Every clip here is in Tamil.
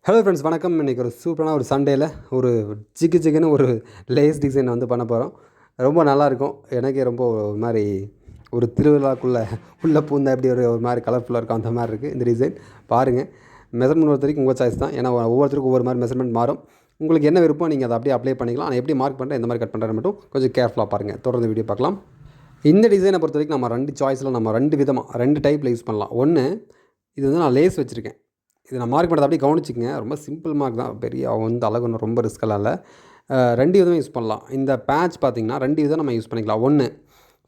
ஹலோ ஃப்ரெண்ட்ஸ், வணக்கம். இன்றைக்கி ஒரு சூப்பரான ஒரு சண்டேயில் ஒரு சிக்குன்னு ஒரு லேஸ் டிசைன் வந்து பண்ண போகிறோம். ரொம்ப நல்லாயிருக்கும். எனக்கே ரொம்ப ஒரு மாதிரி ஒரு திருவிழாக்குள்ளே உள்ளே பூந்தா எப்படி ஒரு மாதிரி கலர்ஃபுல்லாக இருக்கும், அந்த மாதிரி இருக்குது இந்த டிசைன். பாருங்கள், மெஷர்மெண்ட் பொறுத்த வரைக்கும் உங்கள் சாய்ஸ் தான். ஏன்னா ஒவ்வொருத்தருக்கும் ஒவ்வொரு மாதிரி மெஷர்மெண்ட் மாறும். உங்களுக்கு என்ன விருப்பம் நீங்கள் அதை அப்படியே அப்ளை பண்ணிக்கலாம். ஆனால் எப்படி மார்க் பண்ணுறேன், எந்த மாதிரி கட் பண்ணுறேன் மட்டும் கொஞ்சம் கேர்ஃபுல்லாக பாருங்கள். தொடர்ந்து வீடியோ பார்க்கலாம். இந்த டிசைனை பொறுத்த வரைக்கும் நம்ம 2 சாய்ஸில் நம்ம 2 விதமாக 2 டைப்பில் யூஸ் பண்ணலாம். ஒன்று, இது வந்து நான் லேஸ் வச்சுருக்கேன். இது நான் மார்க் பண்ணுறது அப்படியே கவனிச்சிக்கங்க. ரொம்ப சிம்பிள் மார்க் தான். பெரிய வந்து அழகு ஒன்றும் ரொம்ப ரிஸ்கெல்லாம் இல்லை. 2 விதமாக யூஸ் பண்ணலாம். இந்த பேட்ச் பார்த்திங்கன்னா 2 விதம் நம்ம யூஸ் பண்ணிக்கலாம். ஒன்று,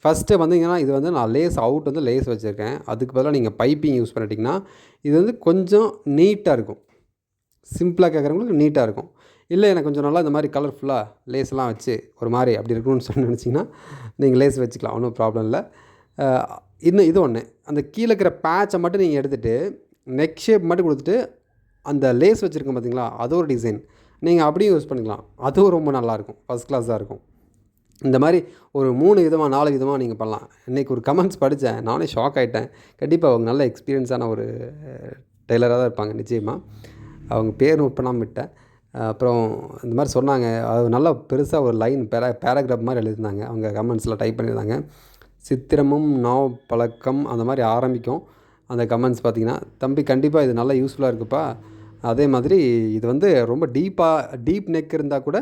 ஃபஸ்ட்டு வந்தீங்கன்னா இது வந்து நான் லேஸ் அவுட் வந்து லேஸ் வச்சுருக்கேன். அதுக்கு பதிலாக நீங்கள் பைப்பிங் யூஸ் பண்ணிட்டிங்கன்னா இது வந்து கொஞ்சம் நீட்டாக இருக்கும். சிம்பிளாக கேட்குறவங்களுக்கு நீட்டாக இருக்கும். இல்லை எனக்கு கொஞ்சம் நல்லா இந்த மாதிரி கலர்ஃபுல்லாக லேஸ்லாம் வச்சு ஒரு மாதிரி அப்படி இருக்கணும்னு சொல்லி நினச்சிங்கன்னா நீங்கள் லேஸ் வச்சுக்கலாம். ஒன்றும் ப்ராப்ளம் இல்லை. இன்னும் இது ஒன்று, அந்த கீழே இருக்கிற பேட்சை மட்டும் நீங்கள் எடுத்துகிட்டு நெக் ஷேப் மட்டும் கொடுத்துட்டு அந்த லேஸ் வச்சுருக்கோம் பார்த்தீங்களா, அது ஒரு டிசைன் நீங்கள் அப்படியே யூஸ் பண்ணிக்கலாம். அதுவும் ரொம்ப நல்லாயிருக்கும், ஃபஸ்ட் கிளாஸாக இருக்கும். இந்த மாதிரி ஒரு 3 விதமாக 4 விதமாக நீங்கள் பண்ணலாம். இன்றைக்கி ஒரு கமெண்ட்ஸ் படித்தேன், நானே ஷாக் ஆகிட்டேன். கண்டிப்பாக அவங்க நல்ல எக்ஸ்பீரியன்ஸான ஒரு டெய்லராக தான் இருப்பாங்க நிச்சயமாக. அவங்க பேர் நோட் பண்ணாமல் விட்டேன். அப்புறம் இந்த மாதிரி சொன்னாங்க, அது நல்லா பெருசாக ஒரு லைன் பேராகிராஃப் மாதிரி எழுதியிருந்தாங்க. அவங்க கமெண்ட்ஸில் டைப் பண்ணியிருந்தாங்க. சித்திரமும் நாவ் பழக்கம் அந்த மாதிரி ஆரம்பிக்கும் அந்த கமெண்ட்ஸ். பார்த்திங்கன்னா, தம்பி கண்டிப்பாக இது நல்லா யூஸ்ஃபுல்லாக இருக்குப்பா. அதே மாதிரி இது வந்து ரொம்ப டீப் நெக் இருந்தால் கூட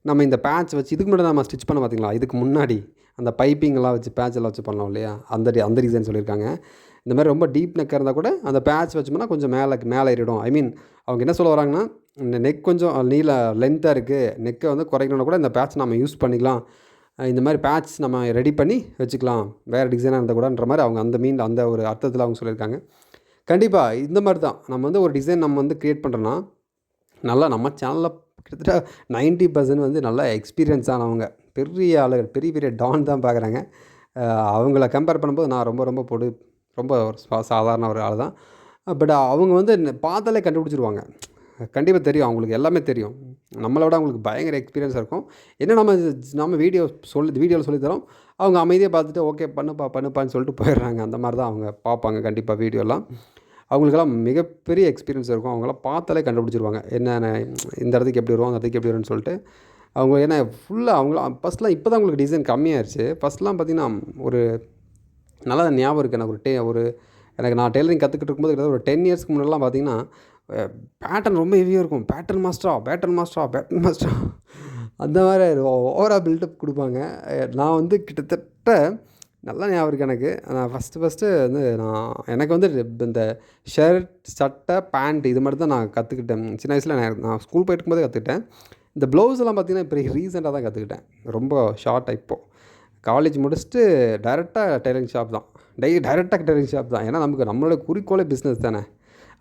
நம்ம இந்த பேட்ச் வச்சு இதுக்கு முன்னாடி நம்ம ஸ்டிச் பண்ண பார்த்திங்களா, இதுக்கு முன்னாடி அந்த பைப்பிங்கெல்லாம் வச்சு பேட்செல்லாம் வச்சு பண்ணலாம் இல்லையா, அந்த டிசைன் சொல்லியிருக்காங்க. இந்த மாதிரி ரொம்ப டீப் நெக்காக இருந்தால் கூட அந்த பேட்ச் வச்சோம்னா கொஞ்சம் மேலே ஏறிடும். ஐ மீன் அவங்க என்ன சொல்ல வராங்கன்னா, இந்த நெக் கொஞ்சம் லென்த்தாக இருக்குது, நெக்கை வந்து குறைக்கணுன்னா கூட இந்த பேட்ச் நம்ம யூஸ் பண்ணிக்கலாம். இந்த மாதிரி பேட்ச் நம்ம ரெடி பண்ணி வச்சுக்கலாம், வேறு டிசைனாக இருந்தால் கூடன்ற மாதிரி அவங்க அந்த ஒரு அர்த்தத்தில் அவங்க சொல்லியிருக்காங்க. கண்டிப்பாக இந்த மாதிரி தான் நம்ம வந்து ஒரு டிசைன் நம்ம வந்து க்ரியேட் பண்ணுறோன்னா, நல்லா நம்ம சேனலில் கிட்டத்தட்ட 90% வந்து நல்லா எக்ஸ்பீரியன்ஸ் ஆனவங்க, பெரிய ஆளுகள், பெரிய பெரிய டான் தான் பார்க்குறாங்க. அவங்கள கம்பேர் பண்ணும்போது நான் ரொம்ப சாதாரண ஒரு ஆள் தான். பட் அவங்க வந்து பார்த்தாலே கண்டுபிடிச்சிருவாங்க. கண்டிப்பாக தெரியும், அவங்களுக்கு எல்லாமே தெரியும். நம்மளை விட அவங்களுக்கு பயங்கர எக்ஸ்பீரியன்ஸாக இருக்கும். என்ன நம்ம வீடியோவில் சொல்லித்தரோம், அவங்க அமைதியாக பார்த்துட்டு ஓகே பண்ணுப்பான்னு சொல்லிட்டு போயிடுறாங்க. அந்த மாதிரி தான் அவங்க பார்ப்பாங்க கண்டிப்பாக வீடியோலாம். அவங்களுக்கெல்லாம் மிகப்பெரிய எக்ஸ்பீரியன்ஸ் இருக்கும். அவங்களாம் பார்த்தாலே கண்டுபிடிச்சிருவாங்க, என்னென்ன இந்த இடத்துக்கு எப்படி வரும், அந்த இடத்துக்கு எப்படி வரும்னு சொல்லிட்டு. அவங்க ஏன்னா ஃபுல்லாக அவங்களாம் ஃபஸ்ட்லாம் இப்போ தான் அவங்களுக்கு டிசைன் கம்மியாகிடுச்சு. ஃபஸ்ட்லாம் பார்த்திங்கன்னா ஒரு நல்லா ஞாபகம் இருக்குது எனக்கு. எனக்கு நான் டெய்லரிங் கற்றுக்கிட்டு இருக்கும்போது கிட்டத்தட்ட ஒரு 10 இயர்ஸ்க்கு முன்னாடிலாம் பார்த்திங்கன்னா பேட்டர்ன் ரொம்ப ஹெவியாக இருக்கும். பேட்டர்ன் மாஸ்டரா அந்த மாதிரி ஓவராக பில்டப் கொடுப்பாங்க. நான் வந்து கிட்டத்தட்ட நல்லா ஞாபகம் இருக்குது எனக்கு. நான் ஃபஸ்ட்டு வந்து எனக்கு வந்து இந்த ஷர்ட், சட்டை, பேண்ட் இது மட்டும் தான் நான் கற்றுக்கிட்டேன். சின்ன வயசில் நான் ஸ்கூல் போயிட்டு இருக்கும்போதே கற்றுக்கிட்டேன். இந்த ப்ளவுஸ்லாம் பார்த்திங்கன்னா இப்போ ரீசெண்டாக தான் கற்றுக்கிட்டேன். ரொம்ப ஷார்ட்டாக இப்போது காலேஜ் முடிச்சுட்டு டைரெக்டாக டெய்லரிங் ஷாப் தான். ஏன்னா நம்மளோட குறிக்கோளே பிஸ்னஸ் தானே.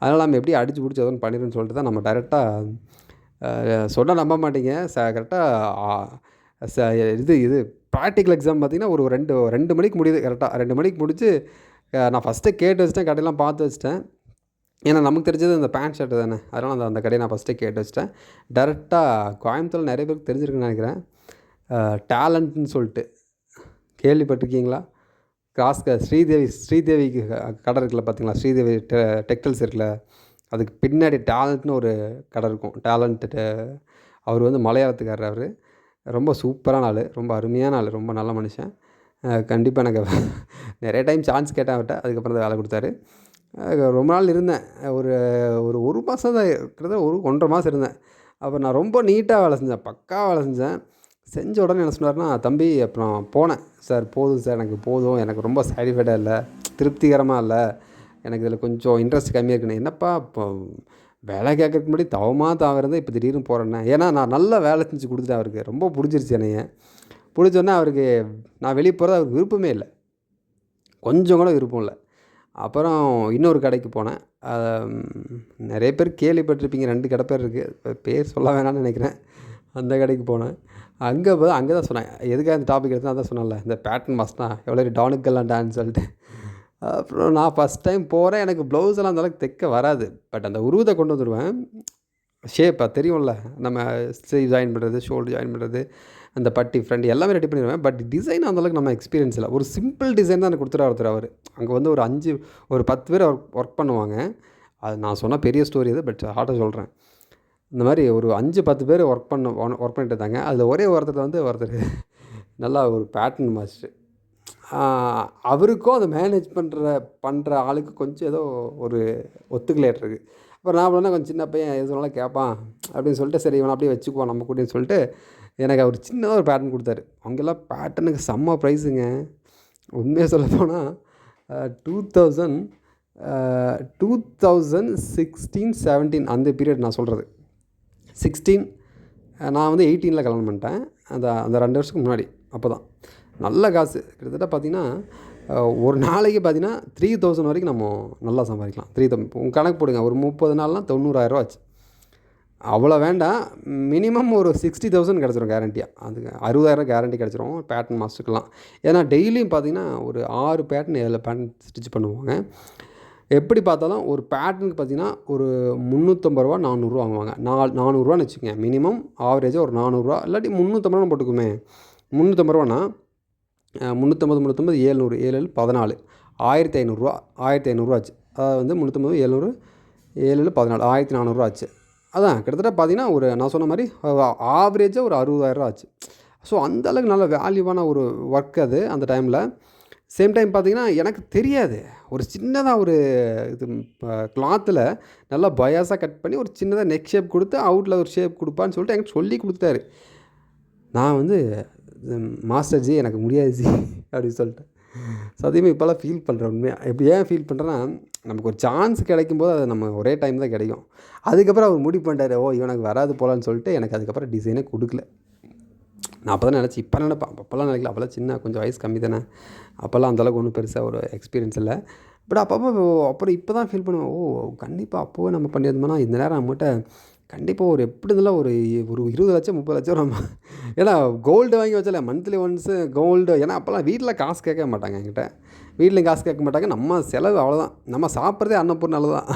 அதனால் நம்ம எப்படி அடிச்சு பிடிச்சி எதுவும் பண்ணிடுன்னு சொல்லிட்டு தான் நம்ம டைரெக்டாக சொன்னால் நம்ப மாட்டீங்க. இது ப்ராக்டிக்கல் எக்ஸாம் பார்த்திங்கன்னா ஒரு 2 மணிக்கு முடியுது. கரெக்டாக 2 மணிக்கு முடிச்சு நான் ஃபஸ்ட்டே கேட்டு வச்சுட்டேன், கடையெல்லாம் பார்த்து வச்சுட்டேன். ஏன்னா நமக்கு தெரிஞ்சது அந்த பேண்ட் ஷர்ட்டு தானே, அதனால் அந்த கடையை நான் ஃபஸ்ட்டே கேட்டு வச்சுட்டேன். டைரெக்டாக கோயம்புத்தூரில் நிறைய பேருக்கு தெரிஞ்சிருக்குன்னு நினைக்கிறேன், டேலண்ட்னு சொல்லிட்டு கேள்விப்பட்டிருக்கீங்களா? ஸ்ரீதேவிக்கு கடை இருக்குல்ல பார்த்தீங்களா, ஸ்ரீதேவி டெக்டைல்ஸ் இருக்குல்ல, அதுக்கு பின்னாடி டேலண்ட்னு ஒரு கடை இருக்கும். அவர் வந்து மலையாளத்துக்காரர். அவர் ரொம்ப சூப்பரான ஆள், ரொம்ப அருமையான ஆள், ரொம்ப நல்ல மனுஷன். கண்டிப்பாக எனக்கு நிறைய டைம் சான்ஸ் கேட்டேன் அவர்கிட்ட. அதுக்கப்புறம் தான் வேலை கொடுத்தாரு. ரொம்ப நாள் இருந்தேன். ஒரு மாதம் தான், கிட்டத்தட்ட 1.5 மாதம் இருந்தேன். அப்புறம் நான் ரொம்ப நீட்டாக வேலை செஞ்சேன், பக்காவாக வேலை செஞ்ச உடனே என்ன சொன்னார்னா, தம்பி அப்புறம் போனேன், சார் போதும் சார், எனக்கு ரொம்ப சாட்டிஸ்ஃபைடாக இல்லை, திருப்திகரமாக இல்லை, எனக்கு இதில் கொஞ்சம் இன்ட்ரெஸ்ட் கம்மியாக இருக்குண்ணே. என்னப்பா இப்போ வேலை கேட்கறதுக்கு முன்னாடி தாவிருந்தேன், இப்போ திடீர்னு போகிறேன்னே. ஏன்னா நான் நல்லா வேலை செஞ்சு கொடுத்துட்டேன். அவருக்கு ரொம்ப பிடிச்சிருச்சு என்னைய. பிடிச்சோன்னே அவருக்கு நான் வெளியே போகிறது அவருக்கு விருப்பமே இல்லை, கொஞ்சம் கூட விருப்பம் இல்லை. அப்புறம் இன்னொரு கடைக்கு போனேன். நிறைய பேர் கேள்விப்பட்டிருப்பீங்க, 2 கடை பேர் இருக்குது, பேர் சொல்ல வேணாம்னு நினைக்கிறேன். அந்த கடைக்கு போனேன். அங்கே தான் சொன்னேன், எதுக்காக இந்த டாபிக் எடுத்து அதான் சொன்னேன்ல, இந்த பேட்டர்ன் மாஸ்டர்னா எவ்வளோ டானுக்கெல்லாம் டான்ஸ் சொல்லிட்டு. அப்புறம் நான் ஃபஸ்ட் டைம் போகிறேன். எனக்கு ப்ளவுஸ் எல்லாம் அந்தளவுக்கு தைக்க வராது. பட் அந்த உருவத்தை கொண்டு வந்துடுவேன். ஷேப் அது தெரியும்ல, நம்ம ஸ்லீவ் ஜாயின் பண்ணுறது, ஷோல்டர் ஜாயின் பண்ணுறது, அந்த பட்டி ஃப்ரண்ட் எல்லாமே ரெடி பண்ணிடுவேன். பட் டிசைன் அந்தளவுக்கு நம்ம எக்ஸ்பீரியன்ஸ் இல்லை. ஒரு சிம்பிள் டிசைன் தான் எனக்கு கொடுத்துட்டு அவர். அங்கே வந்து ஒரு 10 பேர் ஒர்க் பண்ணுவாங்க. அது நான் சொன்னால் பெரிய ஸ்டோரி அது, பட் ஹார்ட்டாக சொல்கிறேன். இந்த மாதிரி ஒரு 5-10 பேர் ஒர்க் பண்ணிட்டு இருந்தாங்க. அதில் ஒரே ஒருத்தர் நல்லா ஒரு பேட்டர்ன் மாஸ்டர். அவருக்கும் அதை மேனேஜ் பண்ணுற ஆளுக்கு கொஞ்சம் ஏதோ ஒரு ஒத்துக்கலையாட்டிருக்கு. அப்புறம் நான் பண்ணேன், கொஞ்சம் சின்ன பையன் எது சொன்னாலும் கேட்பான் அப்படின்னு சொல்லிட்டு, சரி இவனை அப்படியே வச்சுக்குவோம் நம்ம கூடன்னு சொல்லிட்டு எனக்கு அவர் சின்னதாக ஒரு பேட்டர்ன் கொடுத்தாரு. அங்கெல்லாம் பேட்டர்னுக்கு செம்ம ப்ரைஸுங்க. உண்மையாக சொல்லப்போனால் 2000 2016, 17 அந்த பீரியட் நான் சொல்கிறது. 16 நான் வந்து 18 கல்யாணம் பண்ணிட்டேன். அந்த 2 வருஷத்துக்கு முன்னாடி. அப்போ தான் நல்ல காசு கிட்டத்தட்ட பார்த்திங்கன்னா ஒரு நாளைக்கு பார்த்திங்கன்னா 3000 வரைக்கும் நம்ம நல்லா சம்பாதிக்கலாம். 3000 கணக்கு போடுங்க, ஒரு 30 நாள்னால் 90,000 ஆச்சு. அவ்வளோ வேண்டாம், மினிமம் ஒரு 60,000 கிடச்சிரும் கேரண்டியாக. அதுக்கு 60,000 கேரண்டி கிடச்சிரும் பேட்டர்ன் மாஸ்டருக்கெலாம். ஏன்னா டெய்லியும் பார்த்திங்கன்னா ஒரு 6 பேட்டர்ன் 7 பேட்டர்ன் ஸ்டிச் பண்ணுவாங்க. எப்படி பார்த்தாலும் ஒரு பேட்டர்னுக்கு பார்த்திங்கன்னா ஒரு 350 ரூபா 400 ரூபா வாங்குவாங்க. 400 வச்சுக்கோங்க மினிமம். ஆவரேஜாக ஒரு 400 இல்லாட்டி 350 போட்டுக்குமே. 350 ரூபானா 350 700 7 14 1500 1500 ஆச்சு. அதாவது வந்து 350 700 7 14 1400 ஆச்சு. அதான் கிட்டத்தட்ட பார்த்திங்கன்னா ஒரு நான் சொன்ன மாதிரி ஆவரேஜாக ஒரு 60,000 ஆச்சு. ஸோ அந்தளவுக்கு நல்ல வேல்யூவான ஒரு ஒர்க் அது அந்த டைமில். சேம் டைம் பார்த்திங்கன்னா எனக்கு தெரியாது, ஒரு சின்னதாக ஒரு இது கிளாத்தில் நல்லா பயாஸாக கட் பண்ணி ஒரு சின்னதாக நெக் ஷேப் கொடுத்து அவுட்டில் ஒரு ஷேப் கொடுப்பான்னு சொல்லிட்டு எனக்கு சொல்லி கொடுத்தாரு. நான் வந்து மாஸ்டர் ஜி எனக்கு முடியாது ஜி அப்படின்னு சொல்லிட்டேன். சத்தியமாக இப்போல்லாம் ஃபீல் பண்ணுறேன். உண்மையாக எப்படி ஏன் ஃபீல் பண்ணுறேன்னா, நமக்கு ஒரு சான்ஸ் கிடைக்கும்போது அது நம்ம ஒரே டைம் தான் கிடைக்கும். அதுக்கப்புறம் அவர் முடிவு பண்ணிட்டார், ஓ இவனுக்கு வராது போகலான்னு சொல்லிட்டு எனக்கு அதுக்கப்புறம் டிசைனே கொடுக்கல. நான் அப்போ தான் நினச்சேன், இப்போ நினைப்பேன், அப்போல்லாம் நினைக்கல. அப்போல்லாம் சின்ன கொஞ்சம் வயசு கம்மி தானே, அப்போல்லாம் அந்தளவுக்கு ஒன்றும் பெருசாக ஒரு எக்ஸ்பீரியன்ஸ் இல்லை. பட் அப்புறம் இப்போ தான் ஃபீல் பண்ணுவேன், ஓ கண்டிப்பாக அப்போவே நம்ம பண்ணியிருந்தோம்னா இந்த நேரம் நம்மகிட்ட கண்டிப்பாக ஒரு எப்படி இருந்தாலும் ஒரு 20 லட்சம் 30 லட்சம் நம்ம. ஏன்னா கோல்டு வாங்கி வச்சாலே மந்த்லி ஒன்ஸு கோல்டு. ஏன்னா அப்போல்லாம் வீட்டில் காசு கேட்க மாட்டாங்க என்கிட்ட, வீட்லேயும் காசு கேட்க மாட்டாங்க. நம்ம செலவு அவ்வளோதான். நம்ம சாப்பிட்றதே அன்னபூர்ணால தான்.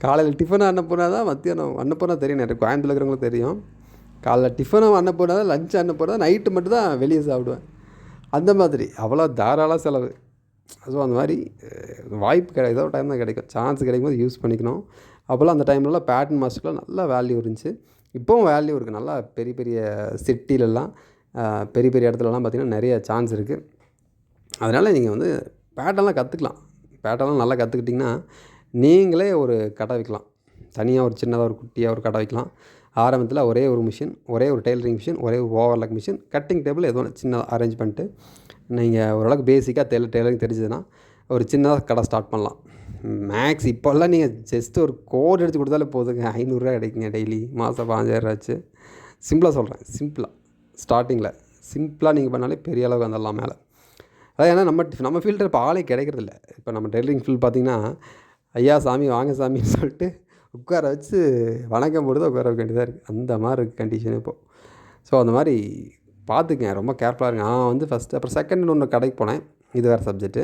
காலையில் டிஃபனும் அன்னபூர்ணா தான், மத்தியானம் அன்னபூர்ணா தெரியும், எனக்கு கோயம்புத்தூர் இருக்கிறவங்களும் தெரியும். காலைல டிஃபனும் அன்னபூர்ணா தான், லஞ்ச் அன்னபூர்ணா தான், நைட்டு மட்டும் தான் வெளியே சாப்பிடுவேன். அந்த மாதிரி அவ்வளோ தாராள செலவு. ஸோ அந்த மாதிரி வாய்ப்பு ஏதோ டைம் தான் கிடைக்கும், சான்ஸ் கிடைக்கும் போது யூஸ் பண்ணிக்கணும். அப்போல்லாம் அந்த டைம்லலாம் பேட்டர்ன் மாஸ்டர்லாம் நல்லா வேல்யூ இருந்துச்சு. இப்போவும் வேல்யூ இருக்குது. நல்லா பெரிய பெரிய சிட்டிலெல்லாம் பெரிய பெரிய இடத்துலலாம் பார்த்திங்கன்னா நிறைய சான்ஸ் இருக்குது. அதனால் நீங்கள் வந்து பேட்டர்ன்லாம் கற்றுக்கலாம். பேட்டர்ன்லாம் நல்லா கற்றுக்கிட்டிங்கன்னா நீங்களே ஒரு கடை வைக்கலாம். தனியாக ஒரு சின்னதாக ஒரு குட்டியாக ஒரு கடை வைக்கலாம். ஆரம்பத்தில் ஒரே ஒரு மிஷின், ஒரே ஒரு டெய்லரிங் மிஷின், ஒரே ஒரு ஓவர்லாக் மிஷின், கட்டிங் டேபிள் ஏதோ ஒன்று சின்னதாக அரேஞ்ச் பண்ணிட்டு நீங்கள் ஓரளவுக்கு பேசிக்காக டெய்லரிங் தெரிஞ்சதுன்னா ஒரு சின்னதாக கடை ஸ்டார்ட் பண்ணலாம். மேக்ஸ் இப்போல்லாம் நீங்கள் ஜஸ்ட் ஒரு கோட் எடுத்து கொடுத்தாலே போதுங்க, 500 கிடைக்குங்க டெய்லி. மாதம் 5000 ஆச்சு. சிம்பிளாக சொல்கிறேன், சிம்பிளாக ஸ்டார்டிங்கில் சிம்பிளாக நீங்கள் பண்ணாலே பெரிய அளவுக்கு வந்துடலாம் மேலே. அதான் ஏன்னா நம்ம ஃபீல்டில் இப்போ ஆளே கிடைக்கிறதில்ல. இப்போ நம்ம டெய்லரிங் ஃபீல்டு பார்த்திங்கன்னா, ஐயா சாமி வாங்க சாமின்னு சொல்லிட்டு உட்கார வச்சு வணக்கம் போட்டு தான் உட்கார வைக்க வேண்டியதாக இருக்குது. அந்த மாதிரி இருக்குது கண்டிஷன் இப்போது. ஸோ அந்த மாதிரி பார்த்துக்கங்க, ரொம்ப கேர்ஃபுல்லாக இருங்க. நான் வந்து ஃபஸ்ட்டு அப்புறம் செகண்ட் ஒன்று கடைக்கு போனேன், இது வேறு சப்ஜெக்ட்டு.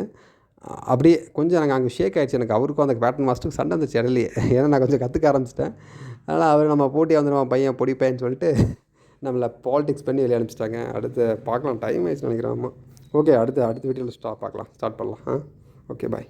அப்படியே கொஞ்சம் எனக்கு அங்கே ஷேக் ஆகிடுச்சு. எனக்கு அவருக்கும் அந்த பேட்டர்ன் மாஸ்டருக்கு சண்டை வந்துச்சு இடையிலேயே. ஏன்னா நான் கொஞ்சம் கற்றுக்க ஆரம்பிச்சிட்டேன். அதனால் அவர் நம்ம போட்டியாக வந்துடுவான் பையன் பொடி பையன்னு சொல்லிட்டு நம்மளை பாலிடிக்ஸ் பண்ணி வெளியே அனுப்பிச்சிட்டாங்க. அடுத்து பார்க்கலாம், டைம் ஆயிடுச்சு நினைக்கிறேன். ஆமாம், ஓகே, அடுத்த வீடியோவில் ஸ்டார்ட் பண்ணலாம். ஓகே, பாய்.